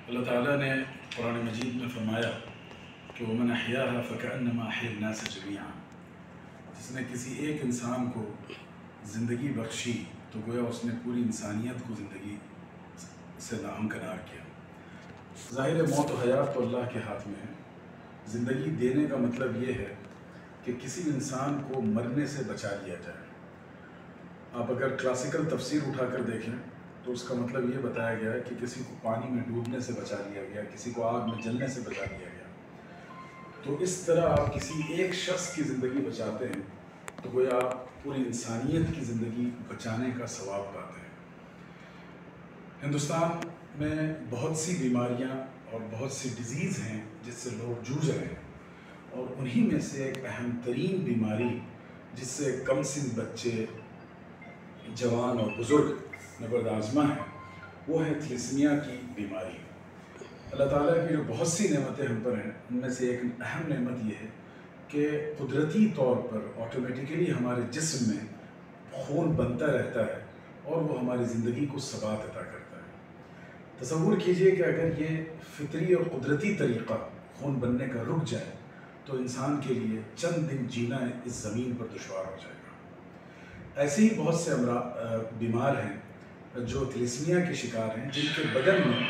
اللہ تعالیٰ نے قرآن مجید میں فرمایا کہ وَمَنْ أَحْيَاهَا فَكَأَنَّمَا أَحْيَا النَّاسَ جَمِيعًا، جس نے کسی ایک انسان کو زندگی بخشی تو گویا اس نے پوری انسانیت کو زندگی سے ناہمکنار کیا۔ ظاہر موت و حیات تو اللہ کے ہاتھ میں ہے۔ زندگی دینے کا مطلب یہ ہے کہ کسی انسان کو مرنے سے بچا لیا جائے۔ آپ اگر کلاسیکل تفسیر اٹھا کر دیکھیں تو اس کا مطلب یہ بتایا گیا ہے کہ کسی کو پانی میں ڈوبنے سے بچا لیا گیا، کسی کو آگ میں جلنے سے بچا لیا گیا۔ تو اس طرح آپ کسی ایک شخص کی زندگی بچاتے ہیں تو گویا آپ پوری انسانیت کی زندگی بچانے کا ثواب پاتے ہیں۔ ہندوستان میں بہت سی بیماریاں اور بہت سی ڈیزیز ہیں جس سے لوگ جوجھ رہے ہیں، اور انہی میں سے ایک اہم ترین بیماری جس سے کم سن بچے، جوان اور بزرگ نبرد آزما ہے، وہ ہے تھیلیسیمیا کی بیماری۔ اللہ تعالیٰ کی جو بہت سی نعمتیں ہم پر ہیں، ان میں سے ایک اہم نعمت یہ ہے کہ قدرتی طور پر آٹومیٹیکلی ہمارے جسم میں خون بنتا رہتا ہے اور وہ ہماری زندگی کو ثبات عطا کرتا ہے۔ تصور کیجئے کہ اگر یہ فطری اور قدرتی طریقہ خون بننے کا رک جائے تو انسان کے لیے چند دن جینا اس زمین پر دشوار ہو جائے گا۔ ایسے ہی بہت سے بیمار ہیں جو تھیلیسیمیا کے شکار ہیں، جن کے بدن میں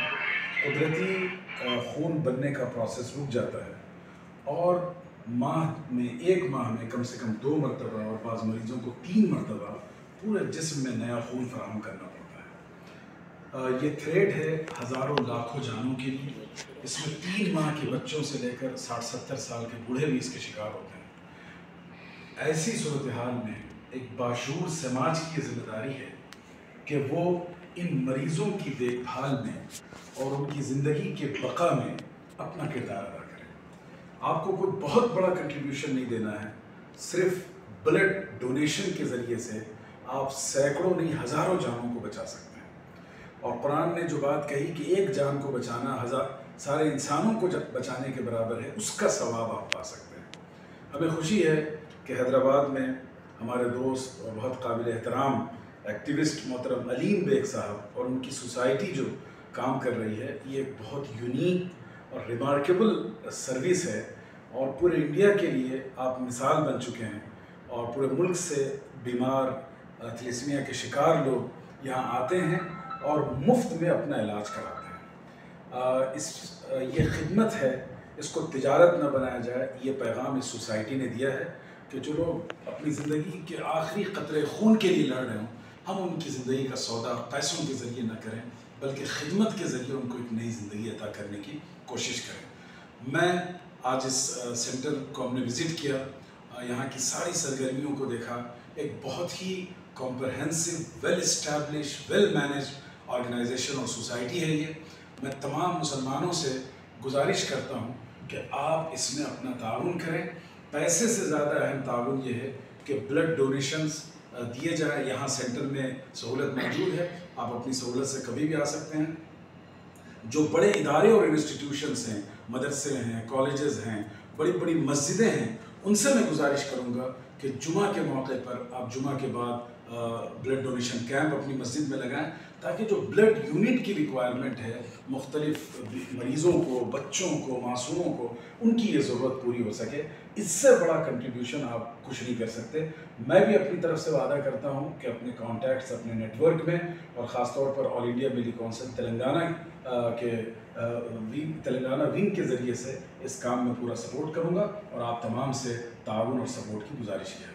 قدرتی خون بننے کا پروسیس رک جاتا ہے، اور ایک ماہ میں کم سے کم 2 مرتبہ اور بعض مریضوں کو 3 مرتبہ پورے جسم میں نیا خون فراہم کرنا پڑتا ہے۔ یہ تھریڈ ہے ہزاروں لاکھوں جانوں کے لیے۔ اس میں 3 ماہ کے بچوں سے لے کر 60-70 سال کے بوڑھے بھی اس کے شکار ہوتے ہیں۔ ایسی صورتحال میں ایک باشعور سماج کی یہ ذمہ داری ہے کہ وہ ان مریضوں کی دیکھ بھال میں اور ان کی زندگی کے بقا میں اپنا کردار ادا کریں۔ آپ کو کوئی بہت بڑا کنٹریبیوشن نہیں دینا ہے، صرف بلڈ ڈونیشن کے ذریعے سے آپ سینکڑوں نہیں ہزاروں جانوں کو بچا سکتے ہیں۔ اور قرآن نے جو بات کہی کہ ایک جان کو بچانا سارے انسانوں کو بچانے کے برابر ہے، اس کا ثواب آپ پا سکتے ہیں۔ ہمیں خوشی ہے کہ حیدرآباد میں ہمارے دوست اور بہت قابل احترام ایکٹیوسٹ محترم علیم بیگ صاحب اور ان کی سوسائٹی جو کام کر رہی ہے، یہ ایک بہت یونیک اور ریمارکیبل سروس ہے، اور پورے انڈیا کے لیے آپ مثال بن چکے ہیں، اور پورے ملک سے بیمار تھیلیسیمیا کے شکار لوگ یہاں آتے ہیں اور مفت میں اپنا علاج کراتے ہیں۔ یہ خدمت ہے، اس کو تجارت نہ بنایا جائے۔ یہ پیغام اس سوسائٹی نے دیا ہے کہ جو لوگ اپنی زندگی کے آخری قطرے خون کے لیے لڑ رہے ہوں، ہم ان کی زندگی کا سودا پیسوں کے ذریعے نہ کریں، بلکہ خدمت کے ذریعے ان کو ایک نئی زندگی عطا کرنے کی کوشش کریں۔ میں آج اس سینٹر کو ہم نے وزٹ کیا، یہاں کی ساری سرگرمیوں کو دیکھا۔ ایک بہت ہی comprehensive, well establish, well managed organisation اور سوسائٹی ہے یہ۔ میں تمام مسلمانوں سے گزارش کرتا ہوں کہ آپ اس میں اپنا تعاون کریں۔ پیسے سے زیادہ اہم تعاون یہ ہے کہ بلڈ ڈونیشنز دیے جائیں۔ یہاں سینٹر میں سہولت موجود ہے، آپ اپنی سہولت سے کبھی بھی آ سکتے ہیں۔ جو بڑے ادارے اور انسٹیٹیوشنز ہیں، مدرسے ہیں، کالجز ہیں، بڑی بڑی مسجدیں ہیں، ان سے میں گزارش کروں گا کہ جمعہ کے موقع پر آپ جمعہ کے بعد بلڈ ڈونیشن کیمپ اپنی مسجد میں لگائیں، تاکہ جو بلڈ یونٹ کی ریکوائرمنٹ ہے مختلف مریضوں کو، بچوں کو، معصوموں کو، ان کی یہ ضرورت پوری ہو سکے۔ اس سے بڑا کنٹریبیوشن آپ کچھ نہیں کر سکتے۔ میں بھی اپنی طرف سے وعدہ کرتا ہوں کہ اپنے کانٹیکٹس، اپنے نیٹ ورک میں، اور خاص طور پر آل انڈیا میلی کونسل تلنگانہ ونگ کے ذریعے سے اس کام میں پورا سپورٹ کروں گا، اور آپ تمام سے تعاون اور سپورٹ کی گزارش کی ہے۔